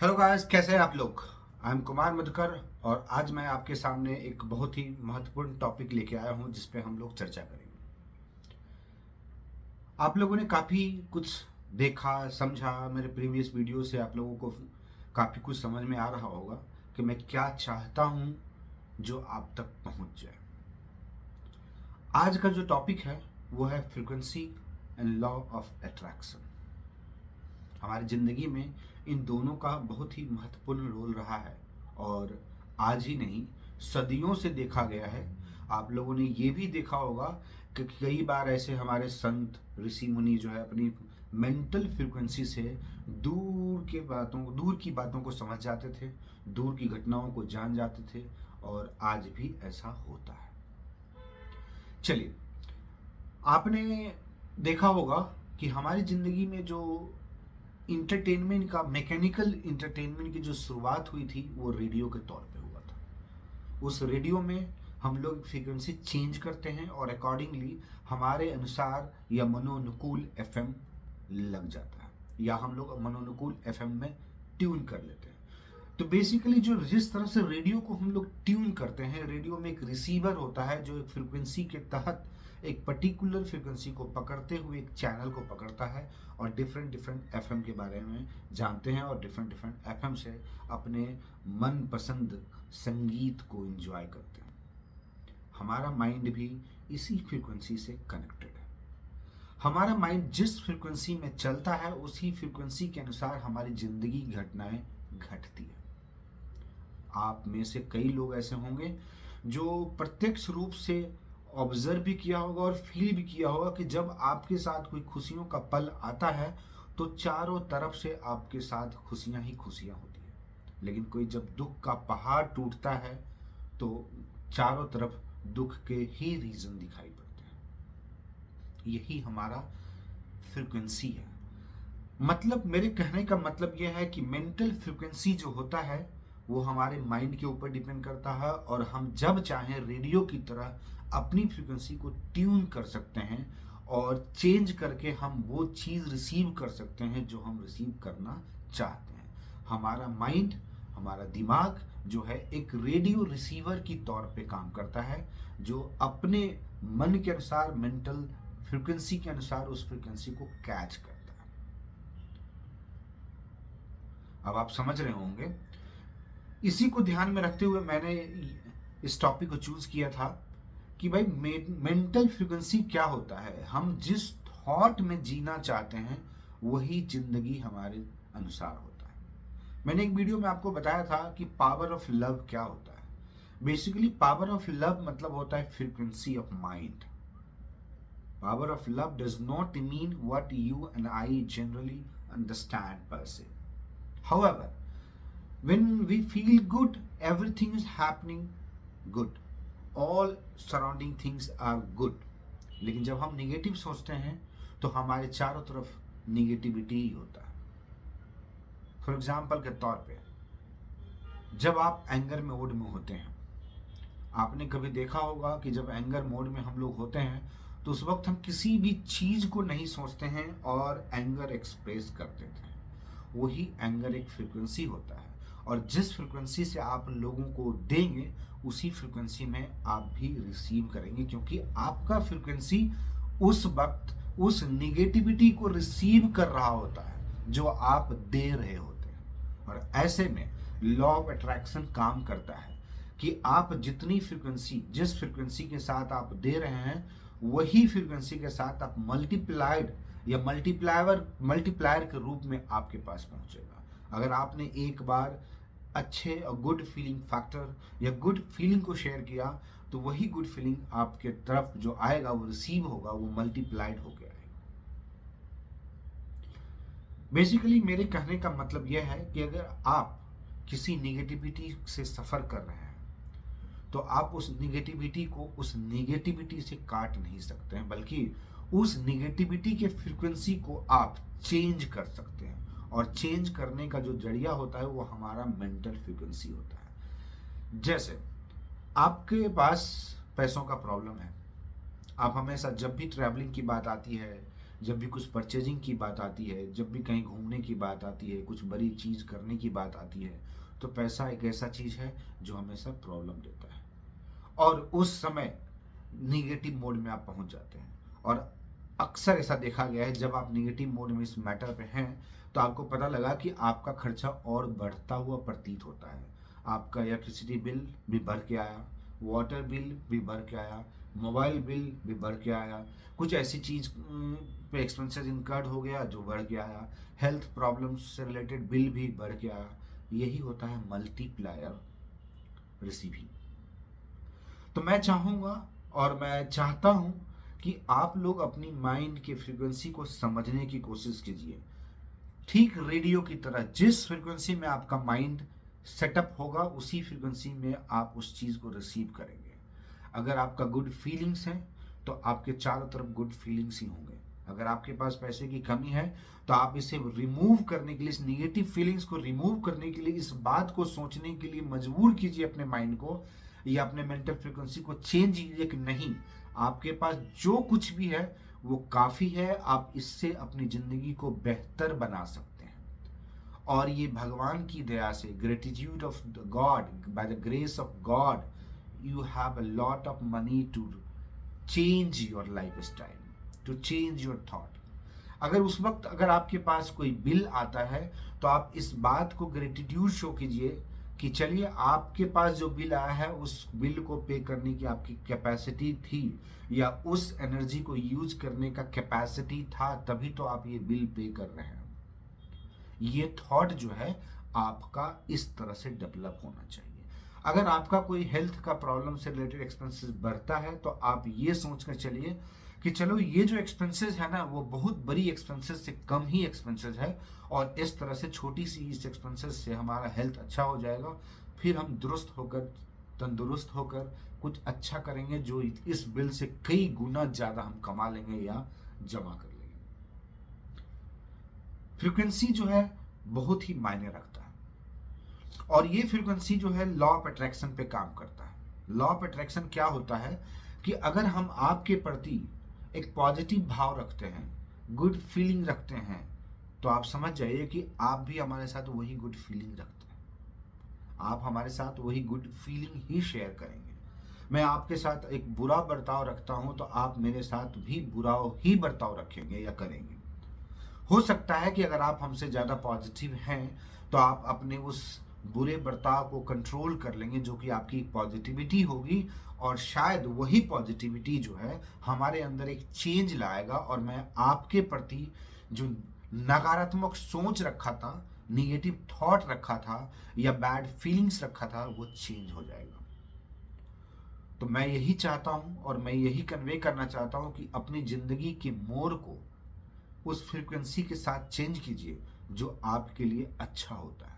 Hello guys, कैसे हैं आप लोग। आई एम कुमार मधुकर और आज मैं आपके सामने एक बहुत ही महत्वपूर्ण टॉपिक लेके आया हूं जिस पे हम लोग चर्चा करेंगे। आप लोगों ने काफ़ी कुछ देखा समझा, मेरे प्रीवियस वीडियो से आप लोगों को काफ़ी कुछ समझ में आ रहा होगा कि मैं क्या चाहता हूं जो आप तक पहुंच जाए। आज का जो टॉपिक है वो है frequency and law of attraction. हमारी ज़िंदगी में इन दोनों का बहुत ही महत्वपूर्ण रोल रहा है और आज ही नहीं, सदियों से देखा गया है। आप लोगों ने ये भी देखा होगा कि कई बार ऐसे हमारे संत ऋषि मुनि जो है अपनी मेंटल फ्रीक्वेंसी से दूर की बातों को समझ जाते थे, दूर की घटनाओं को जान जाते थे और आज भी ऐसा होता है। चलिए, आपने देखा होगा कि हमारी ज़िंदगी में जो इंटरटेनमेंट का मैकेनिकल इंटरटेनमेंट की जो शुरुआत हुई थी वो रेडियो के तौर पे हुआ था। उस रेडियो में हम लोग फ्रीक्वेंसी चेंज करते हैं और अकॉर्डिंगली हमारे अनुसार या मनोनुकूल एफएम लग जाता है या हम लोग मनोनुकूल एफएम में ट्यून कर लेते हैं। तो बेसिकली जो जिस तरह से रेडियो को हम लोग ट्यून करते हैं, रेडियो में एक रिसीवर होता है जो एक फ्रिक्वेंसी के तहत एक पर्टिकुलर फ्रिक्वेंसी को पकड़ते हुए एक चैनल को पकड़ता है और डिफरेंट डिफरेंट एफएम के बारे में जानते हैं और डिफरेंट डिफरेंट एफएम से अपने मनपसंद संगीत को एंजॉय करते हैं। हमारा माइंड भी इसी फ्रिक्वेंसी से कनेक्टेड है। हमारा माइंड जिस फ्रिक्वेंसी में चलता है उसी फ्रिक्वेंसी के अनुसार हमारी जिंदगी घटनाएं घटती है। आप में से कई लोग ऐसे होंगे जो प्रत्यक्ष रूप से ऑब्जर्व भी किया होगा और फील भी किया होगा कि जब आपके साथ कोई खुशियों का पल आता है तो चारों तरफ से आपके साथ खुशियां ही खुशियां होती हैं, लेकिन कोई जब दुख का पहाड़ टूटता है तो चारों तरफ दुख के ही रीजन दिखाई पड़ते हैं। यही हमारा फ्रिक्वेंसी है। मतलब मेरे कहने का मतलब यह है कि मेंटल फ्रिक्वेंसी जो होता है वो हमारे माइंड के ऊपर डिपेंड करता है और हम जब चाहें रेडियो की तरह अपनी फ्रिक्वेंसी को ट्यून कर सकते हैं और चेंज करके हम वो चीज़ रिसीव कर सकते हैं जो हम रिसीव करना चाहते हैं। हमारा माइंड, हमारा दिमाग जो है एक रेडियो रिसीवर की तौर पे काम करता है जो अपने मन के अनुसार मेंटल फ्रिक्वेंसी के अनुसार उस फ्रिक्वेंसी को कैच करता है। अब आप समझ रहे होंगे। इसी को ध्यान में रखते हुए मैंने इस टॉपिक को चूज किया था कि भाई मेंटल फ्रीक्वेंसी क्या होता है। हम जिस थॉट में जीना चाहते हैं वही जिंदगी हमारे अनुसार होता है। मैंने एक वीडियो में आपको बताया था कि पावर ऑफ लव क्या होता है। बेसिकली पावर ऑफ लव मतलब होता है frequency of mind. Power of love does not mean what you and I generally understand पर से। However, when we feel good, everything is happening good. All surrounding things are good. लेकिन जब हम negative सोचते हैं तो हमारे चारों तरफ निगेटिविटी ही होता है। फॉर एग्जाम्पल के तौर पे, जब आप एंगर मोड में होते हैं, आपने कभी देखा होगा कि जब एंगर मोड में हम लोग होते हैं तो उस वक्त हम किसी भी चीज को नहीं सोचते हैं और एंगर एक्सप्रेस कर देते हैं। वही एंगर एक फ्रिक्वेंसी होता है और जिस फ्रिक्वेंसी से आप लोगों को देंगे उसी फ्रिक्वेंसी में आप भी रिसीव करेंगे, क्योंकि आपका फ्रिक्वेंसी उस वक्त उस निगेटिविटी को रिसीव कर रहा होता है जो आप दे रहे होते हैं। और ऐसे में लॉ ऑफ अट्रैक्शन काम करता है कि आप जितनी फ्रिक्वेंसी, जिस फ्रिक्वेंसी के साथ आप दे रहे हैं वही फ्रिक्वेंसी के साथ आप मल्टीप्लाइड या मल्टीप्लायर के रूप में आपके पास पहुंचेगा। अगर आपने एक बार अच्छे और गुड फीलिंग फैक्टर या गुड फीलिंग को शेयर किया तो वही गुड फीलिंग आपके तरफ जो आएगा वो रिसीव होगा, वो मल्टीप्लाइड होकर आएगा। बेसिकली मेरे कहने का मतलब यह है कि अगर आप किसी निगेटिविटी से सफर कर रहे हैं तो आप उस निगेटिविटी से काट नहीं सकते हैं, बल्कि उस निगेटिविटी के फ्रीक्वेंसी को आप चेंज कर सकते हैं। और चेंज करने का जो जरिया होता है वो हमारा मेंटल फ्रीक्वेंसी होता है। जैसे आपके पास पैसों का प्रॉब्लम है, आप हमेशा जब भी ट्रैवलिंग की बात आती है जब भी कुछ परचेजिंग की बात आती है, जब भी कहीं घूमने की बात आती है, कुछ बड़ी चीज़ करने की बात आती है, तो पैसा एक ऐसा चीज़ है जो हमेशा प्रॉब्लम देता है। और उस समय निगेटिव मोड में आप पहुंच जाते हैं। और अक्सर ऐसा देखा गया है, जब आप निगेटिव मोड में इस मैटर पे हैं तो आपको पता लगा कि आपका खर्चा और बढ़ता हुआ प्रतीत होता है। आपका इलेक्ट्रिसिटी बिल भी बढ़ के आया, वाटर बिल भी बढ़ के आया, मोबाइल बिल भी बढ़ के आया, कुछ ऐसी चीज़ पे एक्सपेंसेस इनकर्ड हो गया जो बढ़ के आया, हेल्थ प्रॉब्लम्स से रिलेटेड बिल भी बढ़ के आया। यही होता है मल्टीप्लायर रिसीविंग। तो मैं चाहूँगा और मैं चाहता हूँ कि आप लोग अपनी माइंड के फ्रीक्वेंसी को समझने की कोशिश कीजिए। ठीक रेडियो की तरह जिस फ्रीक्वेंसी में आपका माइंड सेटअप होगा, उसी फ्रीक्वेंसी में आप उस चीज़ को रिसीव करेंगे। अगर आपका गुड फीलिंग्स है तो आपके चारों तरफ गुड फीलिंग्स ही होंगे। अगर आपके पास पैसे की कमी है तो आप इसे रिमूव करने के लिए, इस निगेटिव फीलिंग्स को रिमूव करने के लिए, इस बात को सोचने के लिए मजबूर कीजिए अपने माइंड को या अपने मेंटल फ्रीक्वेंसी को चेंज कीजिए कि नहीं, आपके पास जो कुछ भी है वो काफ़ी है, आप इससे अपनी ज़िंदगी को बेहतर बना सकते हैं। और ये भगवान की दया से, gratitude of God, by the grace of God, you have a lot of money to change your lifestyle, to change your thought. अगर उस वक्त अगर आपके पास कोई बिल आता है तो आप इस बात को ग्रेटिट्यूड शो कीजिए कि चलिए आपके पास जो बिल आया है उस बिल को पे करने की आपकी कैपेसिटी थी, या उस एनर्जी को यूज करने का कैपेसिटी था, तभी तो आप ये बिल पे कर रहे हैं। ये थॉट जो है आपका इस तरह से डेवलप होना चाहिए। अगर आपका कोई हेल्थ का प्रॉब्लम से रिलेटेड एक्सपेंसेस बढ़ता है तो आप ये सोच कर चलिए कि चलो ये जो एक्सपेंसेस है ना वो बहुत बड़ी एक्सपेंसेस से कम ही एक्सपेंसेस है, और इस तरह से छोटी सी इस एक्सपेंसेस से हमारा हेल्थ अच्छा हो जाएगा, फिर हम दुरुस्त होकर, तंदुरुस्त होकर कुछ अच्छा करेंगे जो इस बिल से कई गुना ज़्यादा हम कमा लेंगे या जमा कर लेंगे। फ्रीक्वेंसी जो है बहुत ही मायने रखता है, और ये फ्रीक्वेंसी जो है लॉ ऑफ अट्रैक्शन पे काम करता है। लॉ ऑफ अट्रैक्शन क्या होता है कि अगर हम आपके प्रति एक पॉजिटिव भाव रखते हैं, गुड फीलिंग रखते हैं, तो आप समझ जाइए कि आप भी हमारे साथ वही गुड फीलिंग रखते हैं, आप हमारे साथ वही गुड फीलिंग ही शेयर करेंगे। मैं आपके साथ एक बुरा बर्ताव रखता हूं तो आप मेरे साथ भी बुरा ही बर्ताव रखेंगे या करेंगे। हो सकता है कि अगर आप हमसे ज़्यादा पॉजिटिव हैं तो आप अपने उस बुरे बर्ताव को कंट्रोल कर लेंगे, जो कि आपकी पॉजिटिविटी होगी, और शायद वही पॉजिटिविटी जो है हमारे अंदर एक चेंज लाएगा, और मैं आपके प्रति जो नकारात्मक सोच रखा था, निगेटिव थॉट रखा था या बैड फीलिंग्स रखा था, वो चेंज हो जाएगा। तो मैं यही चाहता हूं और मैं यही कन्वे करना चाहता हूं कि अपनी जिंदगी के मोड़ को उस फ्रीक्वेंसी के साथ चेंज कीजिए जो आपके लिए अच्छा होता है।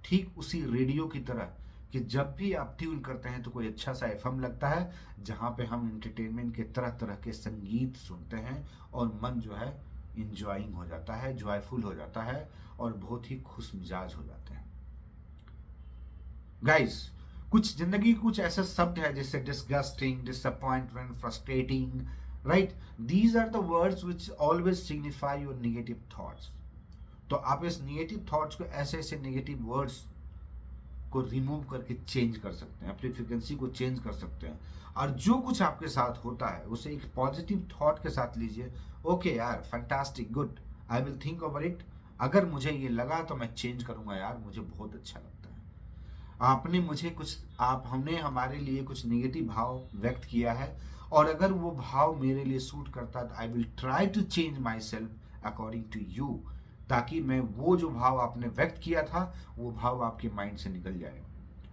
ठीक उसी रेडियो की तरह कि जब भी आप ट्यून करते हैं तो कोई अच्छा सा एफएम लगता है जहां पे हम एंटरटेनमेंट के तरह तरह के संगीत सुनते हैं और मन जो है इंजॉइंग हो जाता है, जॉयफुल हो जाता है और बहुत ही खुश मिजाज हो जाते हैं। गाइस, कुछ जिंदगी कुछ ऐसे शब्द है जैसे disgusting, disappointment, frustrating, right? These are the words which always signify your negative thoughts. तो आप इस नेगेटिव थॉट्स को, ऐसे ऐसे नेगेटिव वर्ड्स को रिमूव करके चेंज कर सकते हैं, अपनी फ्रिक्वेंसी को चेंज कर सकते हैं, और जो कुछ आपके साथ होता है उसे एक पॉजिटिव थॉट के साथ लीजिए। ओके यार, fantastic, good, I will think over it. अगर मुझे ये लगा तो मैं चेंज करूंगा यार, मुझे बहुत अच्छा लगता है। आपने मुझे कुछ, आप हमने हमारे लिए कुछ नेगेटिव भाव व्यक्त किया है, और अगर वो भाव मेरे लिए सूट करता है तो I will try to change my self according to you, ताकि मैं वो जो भाव आपने व्यक्त किया था वो भाव आपके माइंड से निकल जाए,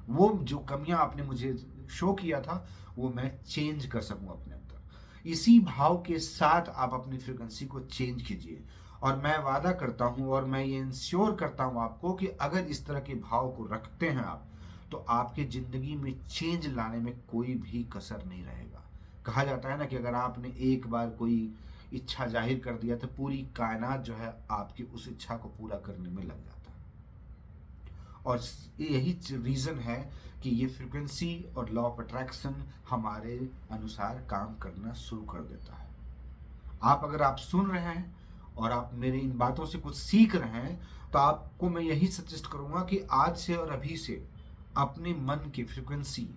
वो जो कमियां आपने मुझे शो किया था वो मैं चेंज कर सकूं अपने अंदर। इसी भाव के साथ आप अपनी फ्रिक्वेंसी को चेंज कीजिए, और मैं वादा करता हूं और मैं ये इंश्योर करता हूं आपको कि अगर इस तरह के भाव को रखते हैं आप, तो आपके जिंदगी में चेंज लाने में कोई भी कसर नहीं रहेगा। कहा जाता है ना कि अगर आपने एक बार कोई इच्छा जाहिर कर दिया तो पूरी कायनात जो है आपकी उस इच्छा को पूरा करने में लग जाता है। और यही रीज़न है कि ये फ्रिक्वेंसी और लॉ ऑफ अट्रैक्शन हमारे अनुसार काम करना शुरू कर देता है। आप अगर आप सुन रहे हैं और आप मेरी इन बातों से कुछ सीख रहे हैं, तो आपको मैं यही सजेस्ट करूंगा कि आज से और अभी से अपने मन की फ्रिक्वेंसी,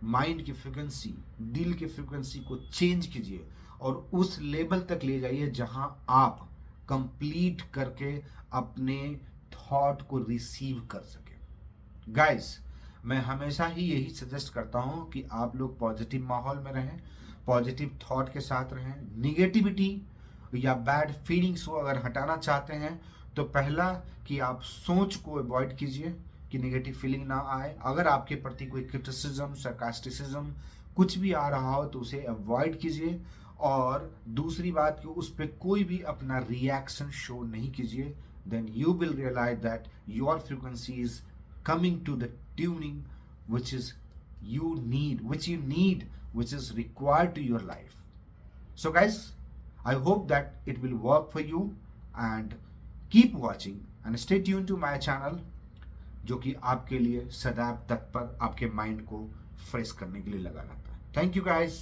माइंड की फ्रिक्वेंसी, दिल की फ्रिक्वेंसी को चेंज कीजिए और उस लेवल तक ले जाइए जहां आप कंप्लीट करके अपने थॉट को रिसीव कर सके। गाइस, मैं हमेशा ही यही सजेस्ट करता हूं कि आप लोग पॉजिटिव माहौल में रहें, पॉजिटिव थॉट के साथ रहें। निगेटिविटी या बैड फीलिंग्स को अगर हटाना चाहते हैं तो पहला कि आप सोच को अवॉइड कीजिए कि नेगेटिव फीलिंग ना आए। अगर आपके प्रति कोई क्रिटिसिज्म, सरकास्टिसिज्म कुछ भी आ रहा हो तो उसे अवॉइड कीजिए। और दूसरी बात कि उस पर कोई भी अपना रिएक्शन शो नहीं कीजिए। Then you will realise that your frequency is coming to the tuning which is which you need, which is required to your life. So guys, I hope that it will work for you, and keep watching and stay tuned to my channel, जो कि आपके लिए सदैव तत्पर आपके mind को fresh करने के लिए लगा रहता है। Thank you guys.